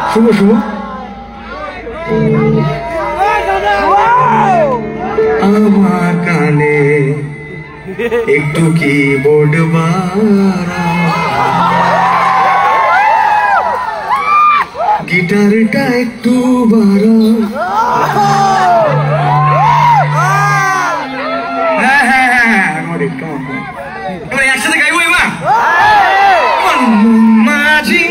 শুভ শুভ আমার কানে একটু কিবোর্ড বাড়া গিটারটা একটু বাড়া একসাথে গাইবো এবার মাঝি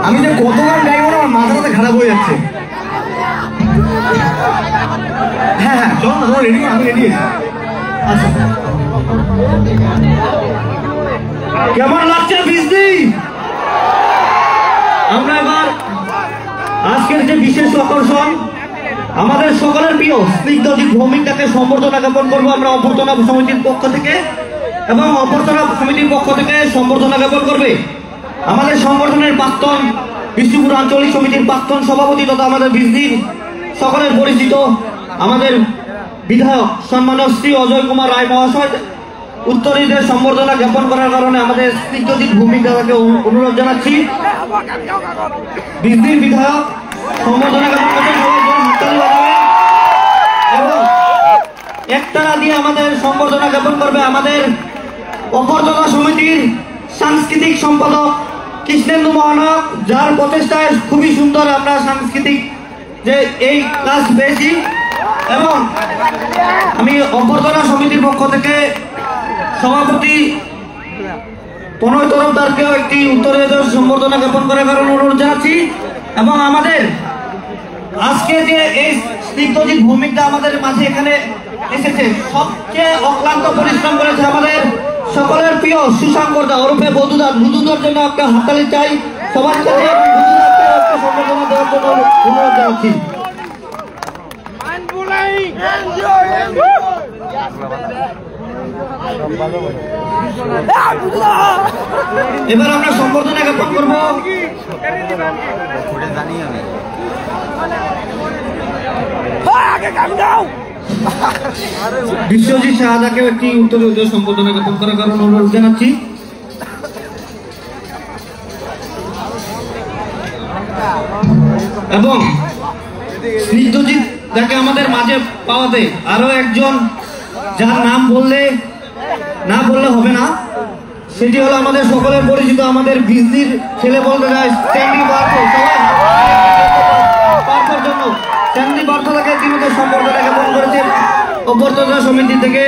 আমি যে কত গান গাইবো না আমার মাথাটা খারাপ হয়ে যাচ্ছে। হ্যাঁ হ্যাঁ চল না রেডি আমি রেডি আচ্ছা কেমন লাগছে বিজলি? আমরা এবার আজকের যে বিশেষ আকর্ষণ আমাদের সকলের প্রিয় স্নিগ্ধজিৎ ভৌমিকটাকে সম্বর্ধনা জ্ঞাপন করবো আমরা অভ্যর্থনা সমিতির পক্ষ থেকে এবং অভ্যর্থনা সমিতির পক্ষ থেকে সম্বর্ধনা জ্ঞাপন করবে আমাদের সংগঠনের প্রাক্তন বিষ্ণুপুর আঞ্চলিক সমিতির প্রাক্তন সভাপতি তথা আমাদের বিজলির সকলের পরিচিত আমাদের বিধায়ক সম্মানীয় শ্রী অজয় কুমার রায় মহাশয় উত্তরীদের সম্বর্ধনা জ্ঞাপন করার কারণে আমাদের স্নিগ্ধজিৎ ভৌমিকদাকে অনুরোধ জানাচ্ছি বিজলির বিধায়ক সম্বর্ধনা জ্ঞাপন করতে এবং একতারা দিয়ে আমাদের সম্বর্ধনা জ্ঞাপন করবে আমাদের অভ্যর্থনা সমিতির সাংস্কৃতিক সম্পাদক কৃষ্ণেন্দু মহানায়ক যার প্রচেষ্টায় খুবই সুন্দর আমরা সাংস্কৃতিক যে এই ক্লাস পেয়েছি এবং আমি অভ্যর্থনা সমিতির পক্ষ থেকে সভাপতি প্রণয় তরফদারকেও একটি উত্তরীয় সম্বর্ধনা জ্ঞাপন করার কারণে অনুরোধ জানাচ্ছি এবং আমাদের আজকে যে এই স্নিগ্ধজিৎ ভৌমিকদা আমাদের মাঝে এখানে এসেছে সবচেয়ে অক্লান্ত পরিশ্রম করেছে আমাদের সকলের প্রিয় সুশাঙ্কর দা ওরফে বধুদা বধুদার জন্য একটা হাততালি চাই সবার কাছে সম্বর্ধনা দেওয়ার জন্য অনুরোধ জানাচ্ছি এবার আমরা সম্বর্ধনা জ্ঞাপন করবো বিশ্বজিৎ শাহাদাকে একটি উত্তরীয় সম্বর্ধনা জ্ঞাপন করার কারণে অনুরোধ জানাচ্ছি এবং স্নিগ্ধজিৎ যাকে আমাদের মাঝে পাওয়াতে আরো একজন যার নাম না বললে হবে না সেটি হলো আমাদের সকলের পরিচিত আমাদের বিজলির ছেলে বলতে যায় স্ট্যান্ডিং পাওয়ার জন্য স্ট্যানলি বার্থলাকে ইতিমধ্যে সম্বর্ধনা জ্ঞাপন করেছেন অভ্যর্থনা সমিতি থেকে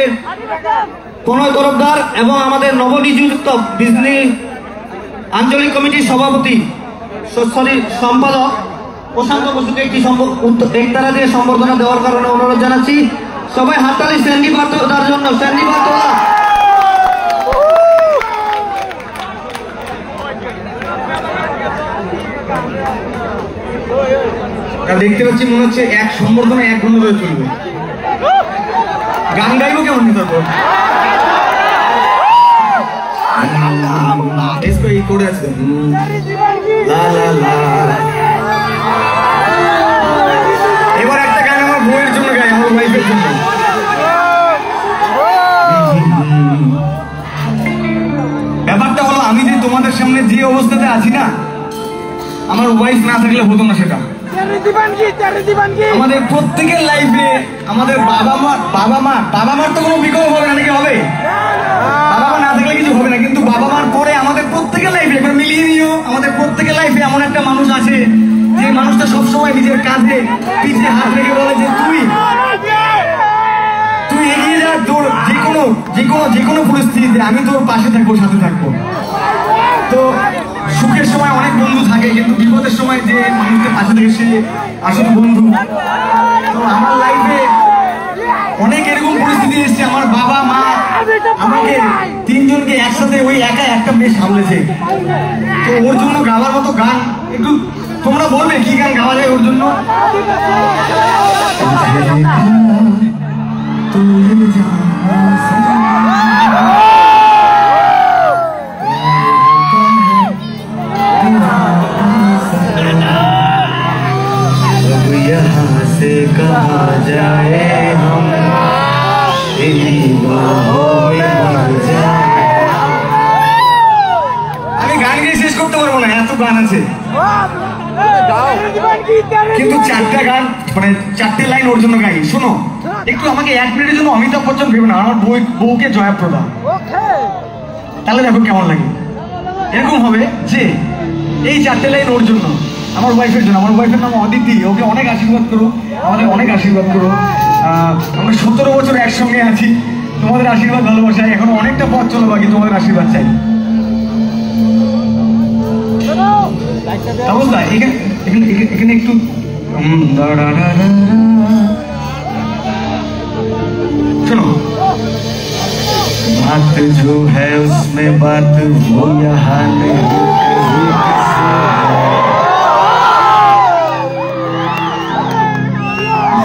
প্রণয় তরফদার এবং আমাদের নবনিযুক্ত বিজলি আঞ্চলিক কমিটির সভাপতি সম্পাদক প্রশান্ত বসুকে একটি একতারা দিয়ে সম্বর্ধনা দেওয়ার কারণে অনুরোধ জানাচ্ছি। সবাই হাততালি স্ট্যানলি বার্থলার জন্য। স্ট্যানলি বার্থলা দেখতে পাচ্ছি মনে হচ্ছে এক সম্বর্ধনা 1 ঘন্টা ধরে চলবে। গান গাইবো কেমন করে আছে এবার একটা গান আমার বউয়ের জন্য গাই, আমার ওয়াইফের জন্য। ব্যাপারটা হলো আমি যে তোমাদের সামনে যে অবস্থাতে আছি না, আমার ওয়াইফ না থাকলে হতো না সেটা। আমাদের প্রত্যেকের লাইফে আমাদের বাবা মার তো কোনো বিকল্প হবে না, নাকি হবে? বাবা মা না থাকলে কিছু হবে না, কিন্তু বাবা মার পরে আমাদের প্রত্যেকের লাইফে, একবার মিলিয়ে নিও, আমাদের প্রত্যেকের লাইফে এমন একটা মানুষ আছে যে মানুষটা সবসময় নিজের কাঁধে পিঠে হাত রেখে বলে যে তুই এগিয়ে যা, তোর যে কোনো পরিস্থিতিতে আমি তোর পাশে থাকবো, সাথে থাকবো। তো সুখের সময় অনেক বন্ধু থাকে, কিন্তু বিপদের সময় যে মানুষদের পাশে থাকে সে আসলে বন্ধু। তো আমার লাইফে অনেক এরকম পরিস্থিতি এসেছে, আমার বাবা মা আমাকে 3 জনকে একসাথে ওই একা একটা মেয়ে সামলেছে। তো ওর জন্য গাওয়ার মতো গান একটু তোমরা বলবে কি গান গাওয়া যায় ওর জন্য? यहाँ से कहा जाए हम तेरी बाहों में मर जाए। আমি গান গিয়ে শেষ করতে পারবো না, এত গান আছে, কিন্তু 4টা গান মানে 4টে লাইন ওর জন্য গাই। শোনো একটু, আমাকে 1 মিনিটের জন্য অমিতাভ বচ্চন ভেবে না, আমার বউকে জয়াপ্রদা, তাহলে দেখো কেমন লাগে। এরকম হবে যে এই 4টে লাইন ওর জন্য, আমার ওয়াইফের জন্য। আমার ওয়াইফের নাম অদিতি, ওকে অনেক আশীর্বাদ করো, আমাদের অনেক আশীর্বাদ করো। আমরা 17 বছর একসঙ্গে আছি, তোমাদের আশীর্বাদ ভালোবাসায় এখনো অনেকটা পথ চলো বাকি, তোমাদের আশীর্বাদ চাই। এখানে একটু শোনো, बात जो है उसमें बात वो यहाँ नहीं,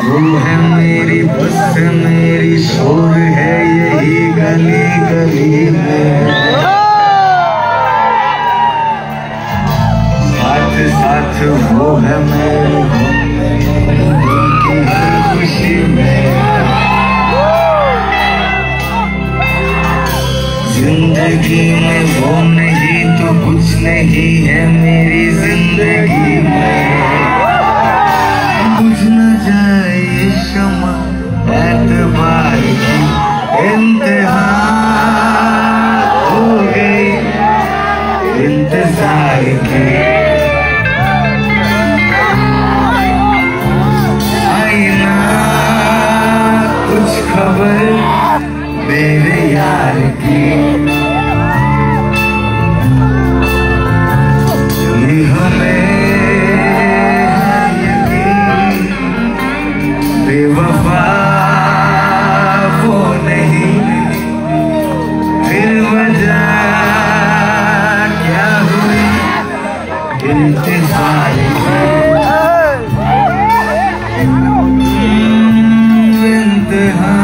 वो है मेरी बस मेरी शोर है यही गली गली में, साथ साथ वो है मेरे खुशी में, जिंदगी में वो नहीं तो कुछ नहीं है मेरी जिंदगी में, कुछ न जाए ये शमा एतबार की इंतहा हो गई, इंतजार की आई ना कुछ खबर मेरे यार की, ये हमें बेवफा वो नहीं, फिर वजह क्या हुई इंतजार इंतहा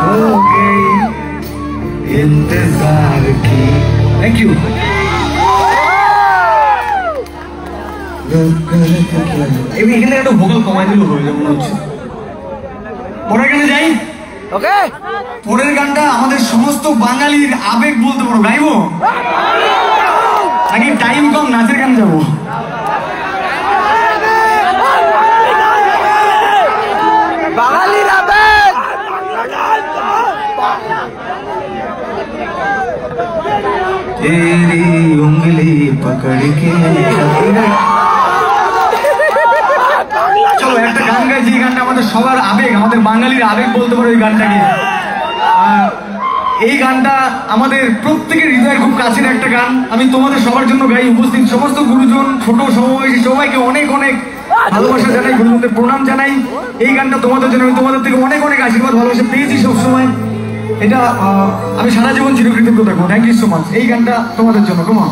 हो गई इंतजार की। Thank you. এখানে একটা ভোকাল কমাই দিল হয়ে যাবে মনে হচ্ছে। পরের গানে যাই। ওকে, পরের গানটা আমাদের সমস্ত বাঙালির আবেগ বলতে পারো, গাইবো নাকি টাইম কম নাচের গান যাবো? বাঙালির আবেগ तेरी उंगली पकड़ के चलो আমাদের সবার আবেগ, আমাদের বাঙালির আবেগ বলতে পারো এই গানটাকে। এই গানটা আমাদের প্রত্যেকের হৃদয়ের খুব কাছের একটা গান। আমি তোমাদের সবার জন্য গাই, উপস্থিত সমস্ত গুরুজন, ছোট সমবয়সী সবাইকে অনেক অনেক ভালোবাসা জানাই, গুরুজনদের প্রণাম জানাই। এই গানটা তোমাদের জন্য, আমি তোমাদের থেকে অনেক অনেক আশীর্বাদ ভালোবাসা পেয়েছি সবসময়। এটা আমি সারা জীবন চিরকৃতজ্ঞ থাকবো। Thank you so much. এই গানটা তোমাদের জন্য। কমন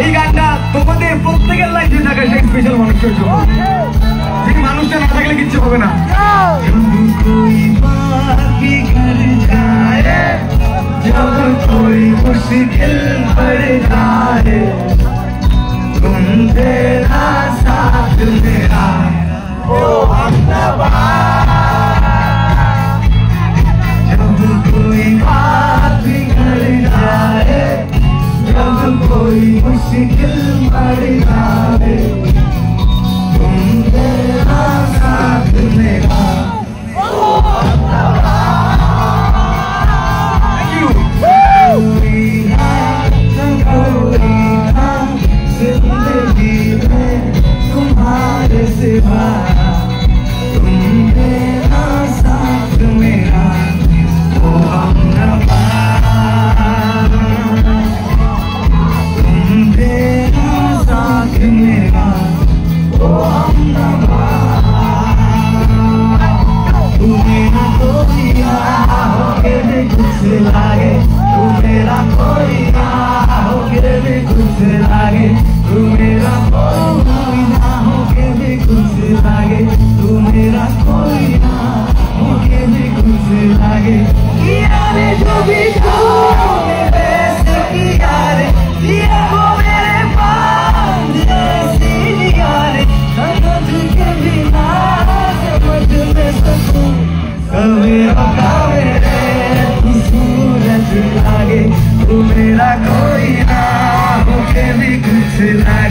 এই গানটা তোমাদের প্রত্যেকের লাইফে থাকে সেই স্পেশাল মানুষের জন্য। সেই মানুষটা না থাকলে কিচ্ছু হবে না। कोई मुश्किल पड़ जाए तुम तेरा साथ मेरा जिंदगी में तुम्हारे सिवा तुम लागे तू मेरा कोई ना हो के भी कुछ लागे तू मेरा कोई ना हो के भी कुछ लागे तू मेरा कोई ना हो के भी कुछ लागे किया ने जो भी तूने वैसे किया रे दिया वो मेरे पास जैसी यार समझ के बिना समझ में सकूं कभी बतावे तू सूरज लागे तू मेरा कोई ना हो के भी कुछ लागे